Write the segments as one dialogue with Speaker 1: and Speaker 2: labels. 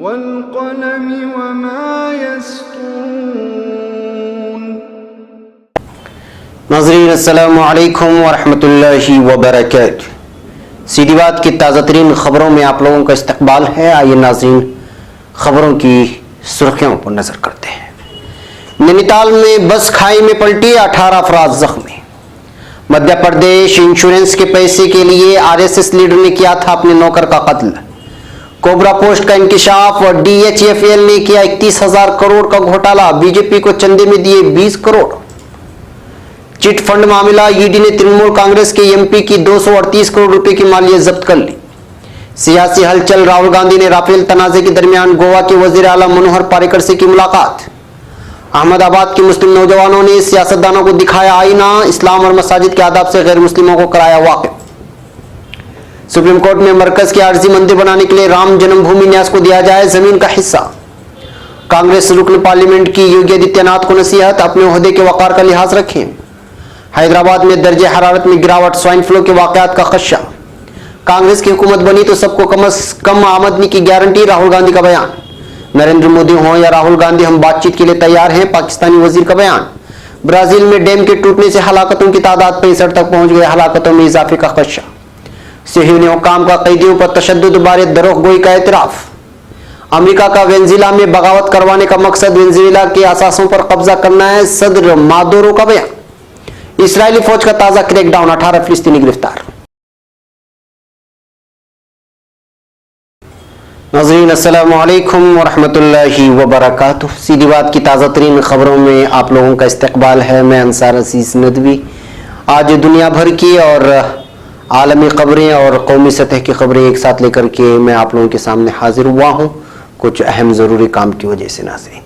Speaker 1: वल्क़लमि वमा यस्तूरून।
Speaker 2: नाज़रीन अस्सलामु अलैकुम वरहमतुल्लाहि वबरकातुहू। सीधी बात की ताज़ा तरीन खबरों में आप लोगों का इस्तकबाल है। आइए नाज़रीन खबरों की सुर्खियों पर नजर करते हैं। नैनीताल में बस खाई में पलटी, 18 अफराद जख्मी। मध्य प्रदेश इंश्योरेंस के पैसे के लिए आरएसएस लीडर ने किया था अपने नौकर का कत्ल। कोबरा पोस्ट का इंकिशाफ और DHFL ने किया 31,000 करोड़ का घोटाला, बीजेपी को चंदे में दिए 20 करोड़। चिट फंड मामला, ईडी ने तृणमूल कांग्रेस के MP की 238 करोड़ रुपए की मालियत जब्त कर ली। सियासी हलचल, राहुल गांधी ने राफेल तनाजे के दरमियान गोवा के वजीर आला मनोहर पारिकर से की मुलाकात। अहमदाबाद के मुस्लिम नौजवानों ने सियासतदानों को दिखाया आईना, इस्लाम और मसाजिद के आदाब से गैर मुस्लिमों को कराया वाकिफ। सुप्रीम कोर्ट में मरकज के आर्जी मंदिर बनाने के लिए राम जन्मभूमि न्यास को दिया जाए जमीन का हिस्सा। कांग्रेस रुकन पार्लियामेंट की योगी आदित्यनाथ को नसीहत, अपने ओहदे के वकार का लिहाज रखें। हैदराबाद में दर्जे हरारत में गिरावट, स्वाइन फ्लू के वाकयात का खदशा। कांग्रेस की हुकूमत बनी तो सबको कम से कम आमदनी की गारंटी, राहुल गांधी का बयान। नरेंद्र मोदी हो या राहुल गांधी, हम बातचीत के लिए तैयार हैं, पाकिस्तानी वजीर का बयान। ब्राजील में डैम के टूटने से हलाकतों की तादाद 65 तक पहुंच गई, हलाकतों में इजाफे का खदशा। सेहूनी हुकाम का कैदियों पर तशद्दुद बारे दरोह गोई का एतराफ। अमेरिका का वेनेजुएला में बगावत करवाने का मकसद वेनेजुएला के असासों पर कब्जा करना है, सदर मादुरो का बयान। इस्राएली फौज का ताजा क्रैकडाउन, 18 फिलिस्तीनी गिरफ्तार। नाज़रीन अस्सलामु अलैकुम वरहमतुल्लाहि वबरकातुहू। सीधी बात की ताज़ा तरीन खबरों में आप लोगों का इस्तकबाल है। मैं अंसार अजीज नदवी। आज दुनिया भर की और आलमी खबरें और कौमी सतह की खबरें एक साथ लेकर के मैं आप लोगों के सामने हाजिर हुआ हूँ, कुछ अहम ज़रूरी काम की वजह से। नाज़रीन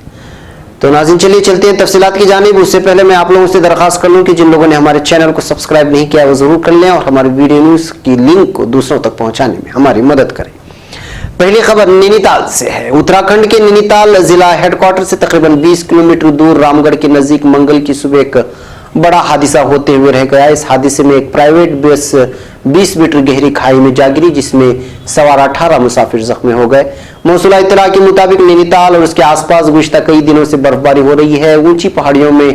Speaker 2: तो नाज़रीन चलिए चलते हैं तफसीलात की जानिब। उससे पहले मैं आप लोगों से दरख्वास्त कर लूँ कि जिन लोगों ने हमारे चैनल को सब्सक्राइब नहीं किया वो ज़रूर कर लें और हमारे वीडियो न्यूज़ की लिंक को दूसरों तक पहुँचाने में हमारी मदद करें। पहली खबर नैनीताल से है। उत्तराखंड के नैनीताल जिला हेडक्वार्टर से तकरीबन 20 किलोमीटर दूर रामगढ़ के नजदीक मंगल की सुबह एक बड़ा हादसा होते हुए रह गया। इस हादसे में एक प्राइवेट बस 20 मीटर गहरी खाई में जा गिरी, जिसमें सवार 18 मुसाफिर जख्मी हो गए। मौसूला इत्तला के मुताबिक नैनीताल और उसके आसपास गुज़िश्ता कई दिनों से बर्फबारी हो रही है। ऊंची पहाड़ियों में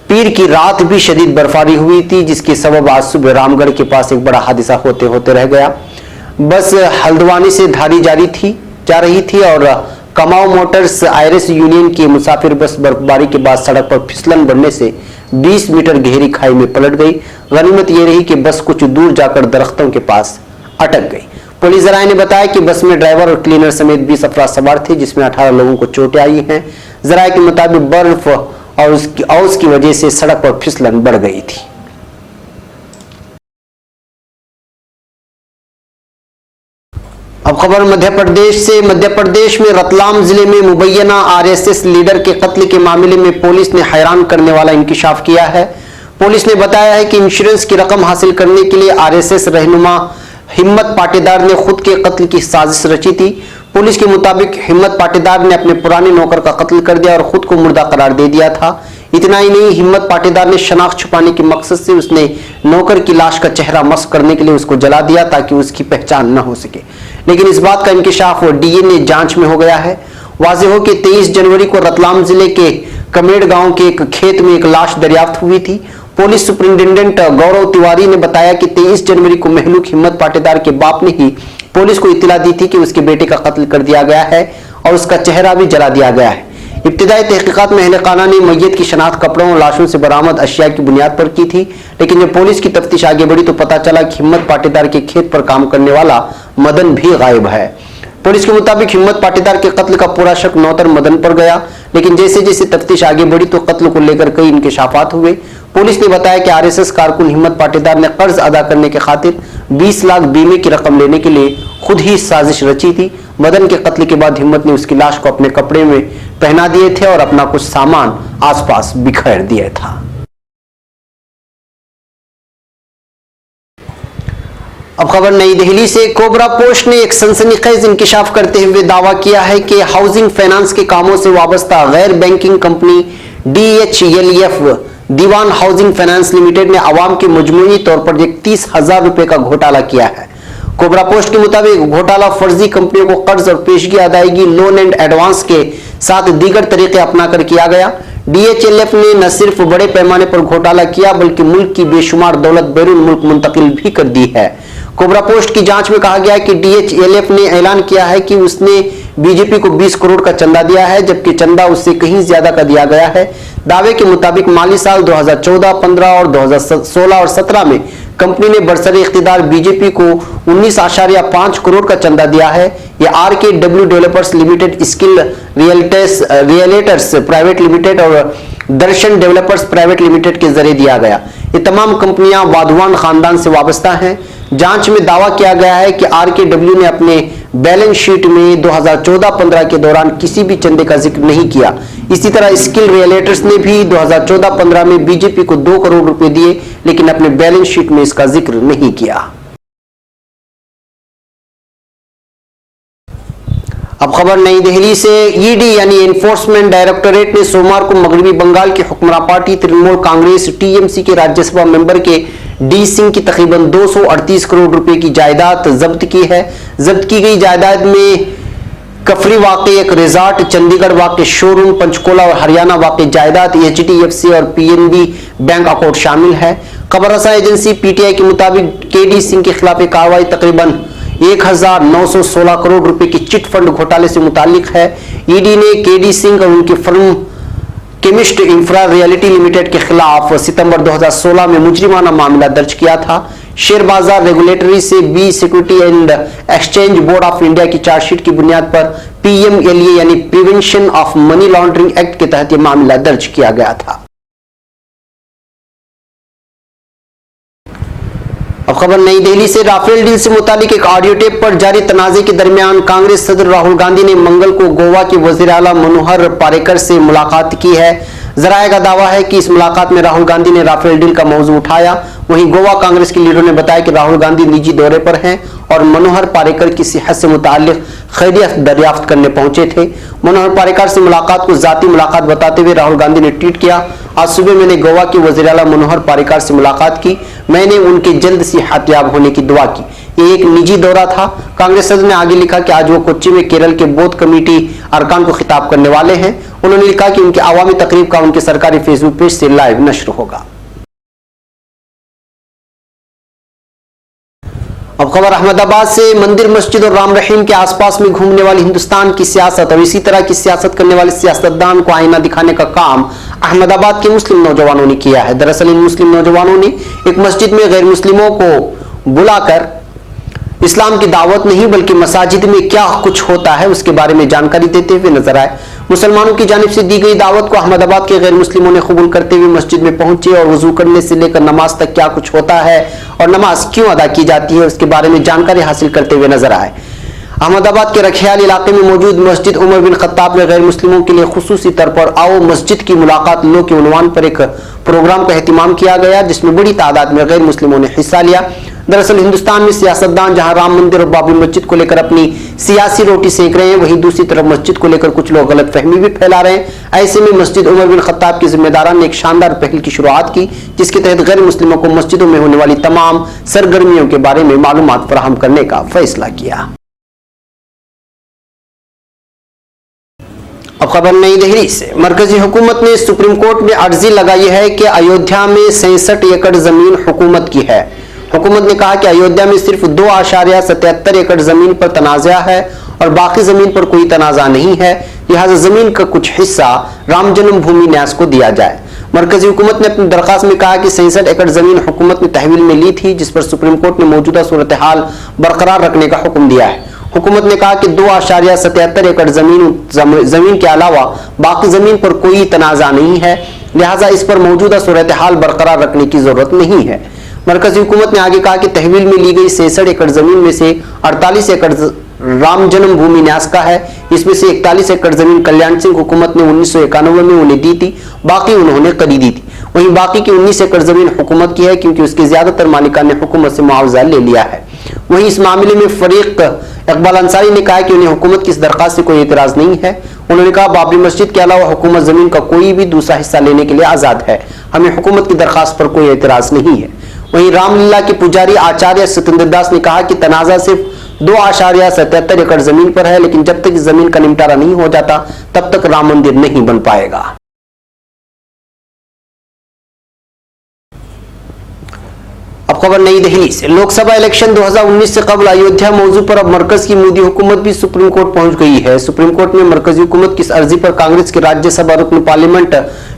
Speaker 2: पीर की रात भी शदीद बर्फबारी हुई थी, जिसके सबब आज सुबह रामगढ़ के पास एक बड़ा हादसा होते होते रह गया। बस हल्द्वानी से धारी जा रही थी और कमाऊ मोटर्स आयरस यूनियन की मुसाफिर बस बर्फबारी के बाद सड़क पर फिसलन बढ़ने से 20 मीटर गहरी खाई में पलट गई। गनीमत यह रही कि बस कुछ दूर जाकर दरख्तों के पास अटक गई। पुलिस जराये ने बताया कि बस में ड्राइवर और क्लीनर समेत 20 अफराद सवार थे, जिसमें 18 लोगों को चोटें आई हैं। जराये के मुताबिक बर्फ और उसकी वजह से सड़क पर फिसलन बढ़ गई थी। अब खबर मध्य प्रदेश से। मध्य प्रदेश में रतलाम जिले में मुबैना आरएसएस लीडर के कत्ल के मामले में पुलिस ने हैरान करने वाला इंकिशाफ किया है। पुलिस ने बताया है कि इंश्योरेंस की रकम हासिल करने के लिए आरएसएस रहनुमा हिम्मत पाटीदार ने खुद के कत्ल की साजिश रची थी। पुलिस के मुताबिक हिम्मत पाटीदार ने अपने पुराने नौकर का कत्ल कर दिया और खुद को मुर्दा करार दे दिया था। इतना ही नहीं, हिम्मत पाटीदार ने शनाख्त छुपाने के मकसद से उसने नौकर की लाश का चेहरा मस्क करने के लिए उसको जला दिया ताकि उसकी पहचान न हो सके। लेकिन इस बात का इंकिशाफ DNA जांच में हो गया है। वाज़ेह हो कि 23 जनवरी को रतलाम जिले के कमेड़ गांव के एक खेत में एक लाश दरियाफ्त हुई थी। पुलिस सुपरिंटेंडेंट गौरव तिवारी ने बताया कि 23 जनवरी को महलूक हिम्मत पाटीदार के बाप ने ही पुलिस को इत्तला दी थी कि उसके बेटे का कत्ल कर दिया गया है और उसका चेहरा भी जला दिया गया है। इब्तिदाई तहकीकात में अहले-खाना ने मैयत की शनाख्त कपड़ों और लाशों से बरामद अशिया की बुनियाद पर की थी, लेकिन जब पुलिस की तफ्तीश आगे बढ़ी तो पता चला कि हिम्मत पाटीदार के खेत पर काम करने वाला मदन भी गायब है। पुलिस के मुताबिक हिम्मत पाटीदार के कत्ल का पूरा शक नौतर मदन पर गया, लेकिन जैसे जैसे तफ्तीश आगे बढ़ी तो कत्ल को लेकर कई इंकिशाफात हुए। पुलिस ने बताया कि आरएसएस कारकुन हिम्मत पाटीदार ने कर्ज अदा करने के खातिर 20 लाख बीमे की रकम लेने के लिए खुद ही साजिश रची थी। मदन के कत्ल के बाद हिम्मत ने उसकी लाश को अपने कपड़े में पहना दिए थे और अपना कुछ सामान आसपास बिखेर दिया था। अब खबर नई दिल्ली से। कोबरा पोस्ट ने एक सनसनीखेज इंकिशाफ करते हुए दावा किया है कि हाउसिंग फाइनेंस के कामों से वाबस्ता गैर बैंकिंग कंपनी DHLF दीवान हाउसिंग फाइनेंस लिमिटेड ने आवाम के मजमूई तौर पर 31,000 रुपए का घोटाला किया है। कोबरा पोस्ट के मुताबिक घोटाला फर्जी कंपनियों को कर्ज और पेशगी अदायगी लोन एंड एडवांस के साथ दीगर तरीके अपनाकर किया गया। डीएचएलएफ ने न सिर्फ बड़े पैमाने पर घोटाला किया बल्कि मुल्क की बेशुमार दौलत बैरून मुल्क मुंतकिल भी कर दी है। कोबरा पोस्ट की जांच में कहा गया है कि डीएचएलएफ ने ऐलान किया है कि उसने बीजेपी को 20 करोड़ का चंदा दिया है, जबकि चंदा उससे कहीं ज्यादा का दिया गया है। दावे के मुताबिक माली साल 2014, 15 और 2016 और 17 में कंपनी ने बरसरे इख्तिदार बीजेपी को 19.5 करोड़ का चंदा दिया है। यह RKW developers limited, skill realtors private limited और दर्शन डेवलपर्स प्राइवेट लिमिटेड के जरिए दिया गया। ये तमाम कंपनियां वाधवान खानदान से वाबस्ता हैं। जांच में दावा किया गया है कि RKW ने अपने बैलेंस शीट में 2014-15 के दौरान किसी भी चंदे का जिक्र नहीं किया। इसी तरह स्किल रियलेटर्स ने भी 2014-15 में बीजेपी को 2 करोड़ रुपए दिए, लेकिन अपने बैलेंस शीट में इसका जिक्र नहीं किया। अब खबर नई दिल्ली से। ईडी यानी एनफोर्समेंट डायरेक्टोरेट ने सोमवार को मगरबी बंगाल की हुक्मरान पार्टी तृणमूल कांग्रेस टीएमसी के राज्यसभा मेंबर के डी सिंह की तकरीबन 238 करोड़ रुपए की जायदाद जब्त की है। जब्त की गई जायदाद में कफरी वाक़े एक रिजॉर्ट, चंडीगढ़ वाक़े शोरूम, पंचकुला और हरियाणा वाक़े जायदाद, HDFC और PNB बैंक अकाउंट शामिल है। खबर रसा एजेंसी PTI के मुताबिक केडी सिंह के खिलाफ कार्रवाई तकरीबन 1916 करोड़ रुपए की चिट फंड घोटाले से मुतालिक है। ईडी ने केडी सिंह और उनकी firm chemist infra reality limited के खिलाफ सितंबर 2016 में मुजरिमाना मामला दर्ज किया था। शेयर बाजार regulatory SEBI security and exchange board of India की चार्जशीट की बुनियाद पर PMLA यानी prevention of money laundering act के तहत यह मामला दर्ज किया गया था। अब खबर नई दिल्ली से। राफेल डील से मुतालिक एक ऑडियो टेप पर जारी तनाजे के दरमियान कांग्रेस सदर राहुल गांधी ने मंगल को गोवा के वजीर आला मनोहर पारिकर से मुलाकात की है। जराये का दावा है कि इस मुलाकात में राहुल गांधी ने राफेल डील का मौजू उठाया। वहीं गोवा कांग्रेस के लीडरों ने बताया कि राहुल गांधी निजी दौरे पर हैं और मनोहर पारिकर की सेहत से मुताल्लिक खैरियत दरियाफ्त करने पहुंचे थे। मनोहर पारिकर से मुलाकात को जाती मुलाकात बताते हुए राहुल गांधी ने ट्वीट किया, आज सुबह मैंने गोवा के वज़ीर आला मनोहर पारिकर से मुलाकात की। मैंने उनके जल्द सेहतयाब होने की दुआ की। ये एक निजी दौरा था। कांग्रेस सदर ने आगे लिखा कि आज वो कोच्चि में केरल के बौद्ध कमेटी अरकान को खिताब करने वाले हैं। उन्होंने लिखा कि उनकी आवामी तकरीब का उनके सरकारी फेसबुक पेज से लाइव नश्र होगा। अब खबर अहमदाबाद से। मंदिर, मस्जिद और राम रहीम के आसपास में घूमने वाली हिंदुस्तान की सियासत और इसी तरह की सियासत करने वाले सियासतदान को आईना दिखाने का काम अहमदाबाद के मुस्लिम नौजवानों ने किया है। दरअसल इन मुस्लिम नौजवानों ने एक मस्जिद में गैर मुस्लिमों को बुलाकर इस्लाम की दावत नहीं बल्कि मसाजिद में क्या कुछ होता है उसके बारे में जानकारी देते हुए नजर आए। मुसलमानों की जानिब से दी गई दावत को अहमदाबाद के गैर मुस्लिमों ने कबूल करते हुए मस्जिद में पहुंचे और वजू करने से लेकर नमाज तक क्या कुछ होता है और नमाज क्यों अदा की जाती है उसके बारे में जानकारी हासिल करते हुए नजर आए। अहमदाबाद के रखियाल इलाके में मौजूद मस्जिद उमर बिन खत्ताब में गैर मुस्लिमों के लिए खुसूसी तौर पर आओ मस्जिद की मुलाकात लो के उन्वान पर एक प्रोग्राम का एहतिमाम किया गया, जिसमें बड़ी तादाद में गैर मुस्लिमों ने हिस्सा लिया। दरअसल हिंदुस्तान में सियासतदान जहां राम मंदिर और बाबरी मस्जिद को लेकर अपनी सियासी रोटी सेक रहे हैं, वहीं दूसरी तरफ मस्जिद को लेकर कुछ लोग गलत फहमी भी फैला रहे हैं। ऐसे में मस्जिद उमर बिन खत्ताब के जिम्मेदारान ने एक शानदार पहल की शुरुआत की, जिसके तहत गैर मुस्लिमों को मस्जिदों में होने वाली तमाम सरगर्मियों के बारे में मालूमात फराहम करने का फैसला किया। अब खबर नई दिल्ली से। मरकजी हुकूमत ने सुप्रीम कोर्ट में अर्जी लगाई है कि अयोध्या में 66 एकड़ जमीन हुकूमत की है। हुकूमत ने कहा कि अयोध्या में सिर्फ 2.77 एकड़ जमीन पर तनाज़ा है और बाकी जमीन पर कोई तनाज़ा नहीं है, लिहाजा जमीन का कुछ हिस्सा राम जन्मभूमि न्यास को दिया जाए। मरकजी हुकूमत ने अपनी दरखास्त में कहा कि 66 एकड़ जमीन हुकूमत ने तहवील में ली थी, जिस पर सुप्रीम कोर्ट ने मौजूदा सूरत हाल बरकरार रखने का हुक्म दिया है। हुकूमत ने कहा कि 2.77 एकड़ जमीन के अलावा बाकी जमीन पर कोई तनाज़ा नहीं है, लिहाजा इस पर मौजूदा सूरत हाल बरकरार रखने की जरूरत नहीं है। मरकजी हुकूमत ने आगे कहा कि तहवील में ली गई 66 एकड़ जमीन में से 48 एकड़ राम जन्मभूमि न्यास का है। इसमें से 41 एकड़ जमीन कल्याण सिंह हुकूमत ने 1991 में उन्हें दी थी, बाकी उन्होंने खरीदी थी। वहीं बाकी की 19 एकड़ जमीन हुकूमत की है, क्योंकि उसके ज्यादातर मालिकान ने हुकूमत से मुआवजा ले लिया है। वहीं इस मामले में फरीक इकबाल अंसारी ने कहा कि उन्हें हुकूमत की इस दरखास्त से कोई एतराज नहीं है। उन्होंने कहा, बाबरी मस्जिद के अलावा हुकूमत जमीन का कोई भी दूसरा हिस्सा लेने के लिए आजाद है, हमें हुकूमत की दरखास्त पर कोई एतराज नहीं है। वहीं रामलीला के पुजारी आचार्य सत्येंद्र दास ने कहा कि तनाजा सिर्फ 2.77 एकड़ जमीन पर है, लेकिन जब तक इस जमीन का निपटारा नहीं हो जाता तब तक राम मंदिर नहीं बन पाएगा। अब खबर नई दिल्ली से। लोकसभा इलेक्शन 2019 से कबल अयोध्या मौजू पर अब मरकज की मोदी हुकूमत भी सुप्रीम कोर्ट पहुंच गई है। सुप्रीम कोर्ट में मरकजी हुकूमत की इस अर्जी पर कांग्रेस के राज्यसभा रुकन पार्लियामेंट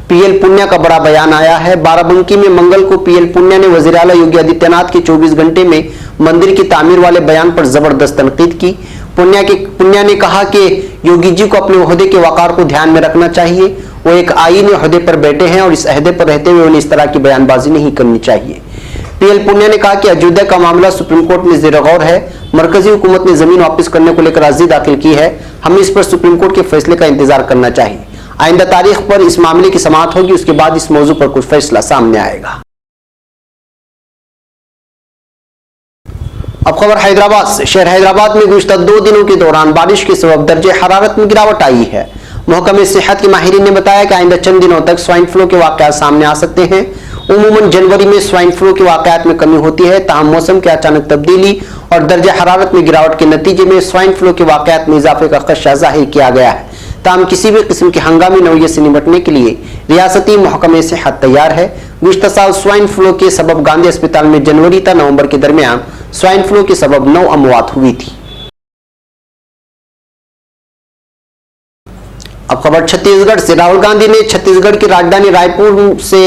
Speaker 2: पीएल पुनिया का बड़ा बयान आया है। बाराबंकी में मंगल को पीएल पुनिया ने वजीर आला योगी आदित्यनाथ के 24 घंटे में मंदिर की तामीर वाले बयान पर जबरदस्त तनकीद की। पुनिया ने कहा कि योगी जी को अपने ओहदे के वकार को ध्यान में रखना चाहिए। वो एक आईनी ओहदे पर बैठे हैं और इस ओहदे पर रहते हुए उन्हें इस तरह की बयानबाजी नहीं करनी चाहिए। पीएल पुनिया ने कहा कि अयोध्या का मामला सुप्रीम कोर्ट में ज़ेर गौर है। मरकजी हुकूमत ने जमीन वापस करने को लेकर अर्जी दाखिल की है। हमें इस पर सुप्रीम कोर्ट के फैसले का इंतजार करना चाहिए। आइंदा तारीख पर इस मामले की समाअत होगी, उसके बाद इस मौजू पर कुछ फैसला सामने आएगा। अब खबर हैदराबाद से। शहर हैदराबाद में गुज़िश्ता 2 दिनों के दौरान बारिश के सबब दर्जे हरारत में गिरावट आई है। महकमे सेहत के माहिरीन ने बताया कि आइंदा चंद दिनों तक स्वाइन फ्लू के वाकयात सामने आ सकते हैं। उमूमन जनवरी में स्वाइन फ्लू के वाकयात में कमी होती है, ताहम मौसम की अचानक तब्दीली और दर्जे हरारत में गिरावट के नतीजे में स्वाइन फ्लू के वाकयात में इजाफे का खदशा जाहिर किया गया है। ताहम किसी भी किस्म के हंगामी नौयत से निपटने के लिए रियासती महकमे सेहत तैयार है। गुज़िश्ता साल स्वाइन फ्लू के सबब गांधी अस्पताल में जनवरी ta नवंबर के दरमियान स्वाइन फ्लू के सबब 9 अमवात हुई थी। अब खबर छत्तीसगढ़ से। राहुल गांधी ने छत्तीसगढ़ की राजधानी रायपुर से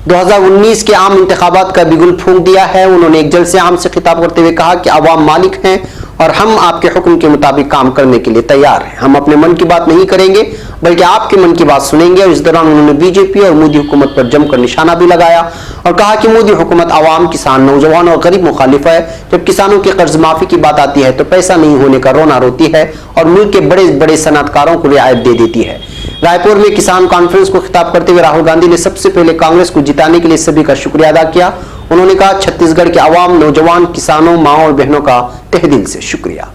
Speaker 2: 2019 के आम इंतखाबात का बिगुल फूंक दिया है। उन्होंने एक जलसे आम से खिताब करते हुए कहा कि अवाम मालिक हैं और हम आपके हुक्म के मुताबिक काम करने के लिए तैयार हैं। हम अपने मन की बात नहीं करेंगे बल्कि आपके मन की बात सुनेंगे। और इस दौरान उन्होंने बीजेपी और मोदी हुकूमत पर जमकर निशाना भी लगाया और कहा कि मोदी हुकूमत आवाम, किसान, नौजवान और गरीब मुखालिफ है। जब किसानों की कर्ज माफी की बात आती है तो पैसा नहीं होने का रोना रोती है और मुल्क के बड़े बड़े सनअतकारों को रियायत दे देती है। रायपुर में किसान कॉन्फ्रेंस को खिताब करते हुए राहुल गांधी ने सबसे पहले कांग्रेस को जिताने के लिए सभी का शुक्रिया अदा किया। उन्होंने कहा, छत्तीसगढ़ के आवाम, नौजवान, किसानों, मां और बहनों का तहे दिल से शुक्रिया।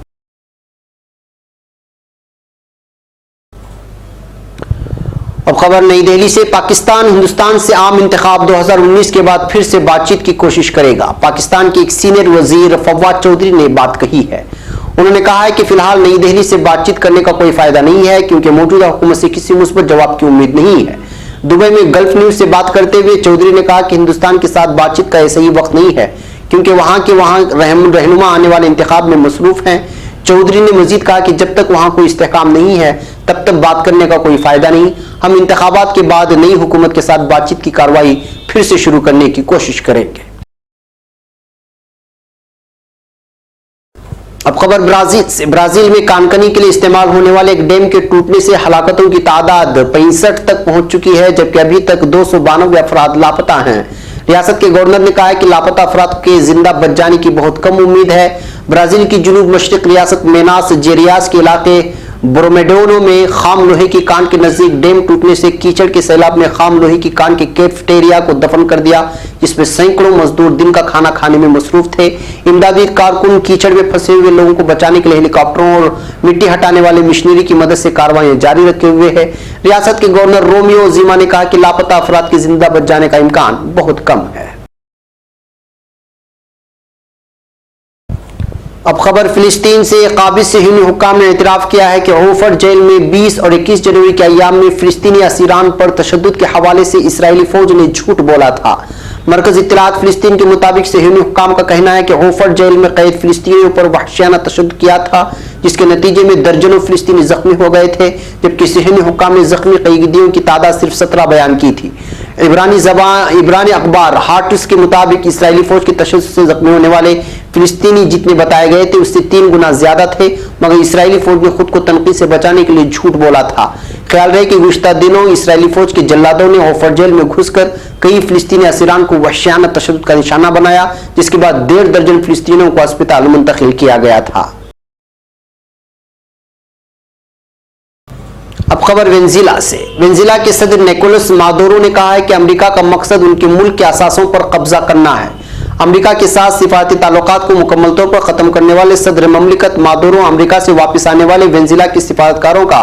Speaker 2: अब खबर नई दिल्ली से। पाकिस्तान हिंदुस्तान से आम इंतखाब 2019 के बाद फिर से बातचीत की कोशिश करेगा। पाकिस्तान के एक सीनियर वजीर फवाद चौधरी ने बात कही है। उन्होंने कहा है कि फिलहाल नई दिल्ली से बातचीत करने का कोई फायदा नहीं है क्योंकि मौजूदा हुकूमत से किसी मुस्बत जवाब की उम्मीद नहीं है। दुबई में गल्फ न्यूज से बात करते हुए चौधरी ने कहा कि हिंदुस्तान के साथ बातचीत का ऐसा ही वक्त नहीं है क्योंकि वहां रहनुमा आने वाले इंतखाब में मसरूफ हैं। चौधरी ने मजीद कहा कि जब तक वहां कोई इस्तेहकाम नहीं है तब तक बात करने का कोई फायदा नहीं। हम इंतखाबात के बाद नई हुकूमत के साथ बातचीत की कार्रवाई फिर से शुरू करने की कोशिश करेंगे। अब खबर ब्राजील से। ब्राजील में कानकनी के लिए इस्तेमाल होने वाले एक डैम के टूटने से हलाकतों की तादाद 65 तक पहुंच चुकी है, जबकि अभी तक 292 अफराद लापता हैं। रियासत के गवर्नर ने कहा है कि लापता अफराद के जिंदा बच जाने की बहुत कम उम्मीद है। ब्राजील की जुनूब मशरिक रियासत मेनास जेरियास के इलाके ब्रोमेडोनो में खाम लोहे की कान के नजदीक डैम टूटने से कीचड़ के सैलाब ने खाम लोहे की कान के कैफेटेरिया को दफन कर दिया, जिसमें सैकड़ों मजदूर दिन का खाना खाने में मसरूफ थे। इमदादी कारकुन कीचड़ में फंसे हुए लोगों को बचाने के लिए हेलीकॉप्टरों और मिट्टी हटाने वाले मशीनरी की मदद से कार्रवाई जारी रखे हुए है। रियासत के गवर्नर रोमियो जीमा ने कहा कि लापता अफराद के जिंदा बच जाने का इम्कान बहुत कम है। अब खबर फिलिस्तीन से। काबिज सेहूनी हुक्काम ने इतराफ किया है कि ओफर जेल में 20 और 21 जनवरी के अय्याम में फिलिस्तीनी असीरान पर तशद्दुद के हवाले से इसराइली फौज ने झूठ बोला था। मरकज इत्तलात फिलिस्तीन के मुताबिक सेहूनी हुक्काम का कहना है कि ओफर जेल में कैद फिलिस्तीनियों पर वहशियाना तशद्दुद किया था, जिसके नतीजे में दर्जनों फिलिस्तीनी जख्मी हो गए थे, जबकि सेहूनी हुक्काम ने जख्मी कैदियों की तादाद सिर्फ 17 बयान की थी। इब्रानी अखबार हार्टस के मुताबिक इसराइली फौज की तशद्दुद से जख्मी होने वाले फिलिस्तीनी जितने बताए गए थे उससे 3 गुना ज्यादा थे, मगर इसराइली फौज ने खुद को तनकीद से बचाने के लिए झूठ बोला था। ख्याल रहे कि गुज़िश्ता दिनों इसराइली फौज के जल्लादों ने ओफर जेल में घुसकर कई फिलिस्तीनी असीरान को वहशियाना तशद्दुद का निशाना बनाया, जिसके बाद 1.5 दर्जन फिलिस्तीनियों को अस्पताल मुंतकिल किया गया था। अब खबर वेनेजुएला से। वेनेजुएला के सदर निकोलस मादुरो ने कहा है कि अमेरिका का मकसद उनके मुल्क के असासों पर कब्जा करना है। अमेरिका के साथ सिफारती ताल्लुकात को मुकम्मल तौर पर खत्म करने वाले सदर ममलिकत मादुरो अमेरिका से वापस आने वाले वेनेजुएला के सिफारतकारों का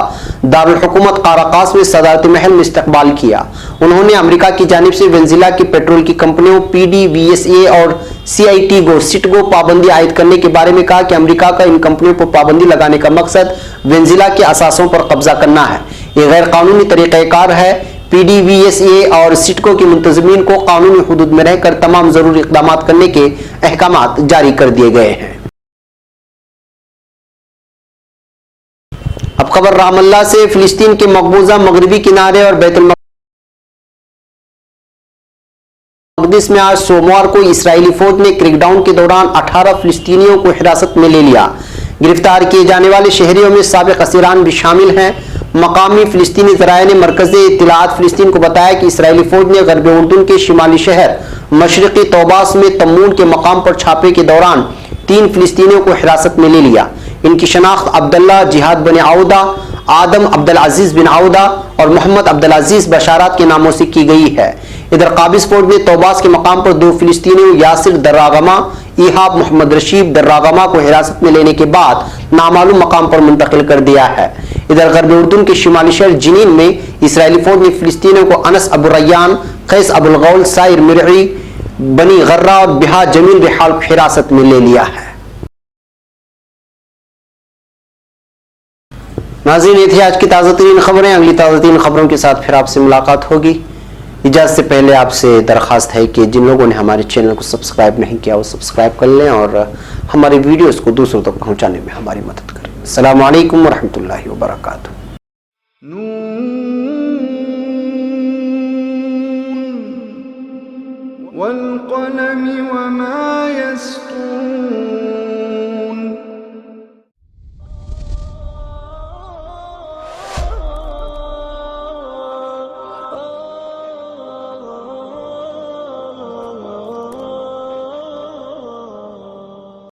Speaker 2: दारुल हुकूमत काराकास में सदारती महल में इस्तकबाल किया। उन्होंने अमेरिका की जानिब से वेनेजुएला की पेट्रोल की कंपनियों PDVSA और सिटगो पाबंदी आयद करने के बारे में कहा कि अमेरिका का इन कंपनियों पर पाबंदी लगाने का मकसद वेनेजुएला के असासों पर कब्जा करना है। यह गैर कानूनी तरीक़ाकार है। PDVSA और सिटको के मुंतज़मीन को कानूनी हुदूद में रहकर तमाम जरूरी इक़दाम करने के अहकामात जारी कर दिए गए हैं। अब खबर रामल्ला से। फिलिस्तीन के मकबूजा मगरबी किनारे और बैतुल मक़दिस में आज सोमवार को इस्राएली फौज ने क्रैकडाउन के दौरान 18 फिलिस्तीनियों को हिरासत में ले लिया। गिरफ्तार किए जाने वाले शहरियों में साबिक असीरान भी शामिल हैं। मकामी फिलिस्तीनी ज़राए ने मरकज़ इत्तलाआत फिलिस्तीन को बताया कि इस्राएली फौज ने गरबी उर्दून के शिमाली शहर मशरक़ी तौबास में तम्मून के मकाम पर छापे के दौरान 3 फिलिस्तीनियों को हिरासत में ले लिया। इनकी शनाख्त अब्दुल्ला जिहाद बिन आउदा, आदम अब्दुल अजीज बिन आउदा और मोहम्मद अब्दुल अजीज बशारात के नामों से की गई है। इधर काबिज फौज ने तौबास के मकाम पर 2 फिलिस्तीनियों यासिर दर्रागमा, इहाब मोहम्मद रशीद दर्रागमा को हिरासत में लेने के बाद नामालूम मकाम पर मुंतकिल कर दिया है। इधर गरबी उर्दून के शिमाली शहर जिनीन में इस्राएली फौज ने फिलिस्तीनियों को अनस अबू रैयान, कैस अबुल गौल, साइर मिर्ई, बनी गर्रा और बिहा जमील बिहाल हिरासत में ले लिया है। नाज़रीन, ये थी आज की ताज़ा तरीन खबरें। अगली ताज़ा तरीन खबरों के साथ फिर आपसे मुलाकात होगी। इजाज़त से पहले आपसे दरख्वास्त है कि जिन लोगों ने हमारे चैनल को सब्सक्राइब नहीं किया वो सब्सक्राइब कर लें और हमारे वीडियोस को दूसरों तक पहुंचाने में हमारी मदद करें। अस्सलामु अलैकुम वरहमतुल्लाहि वबरकातुहू।
Speaker 1: वल क़लम वमा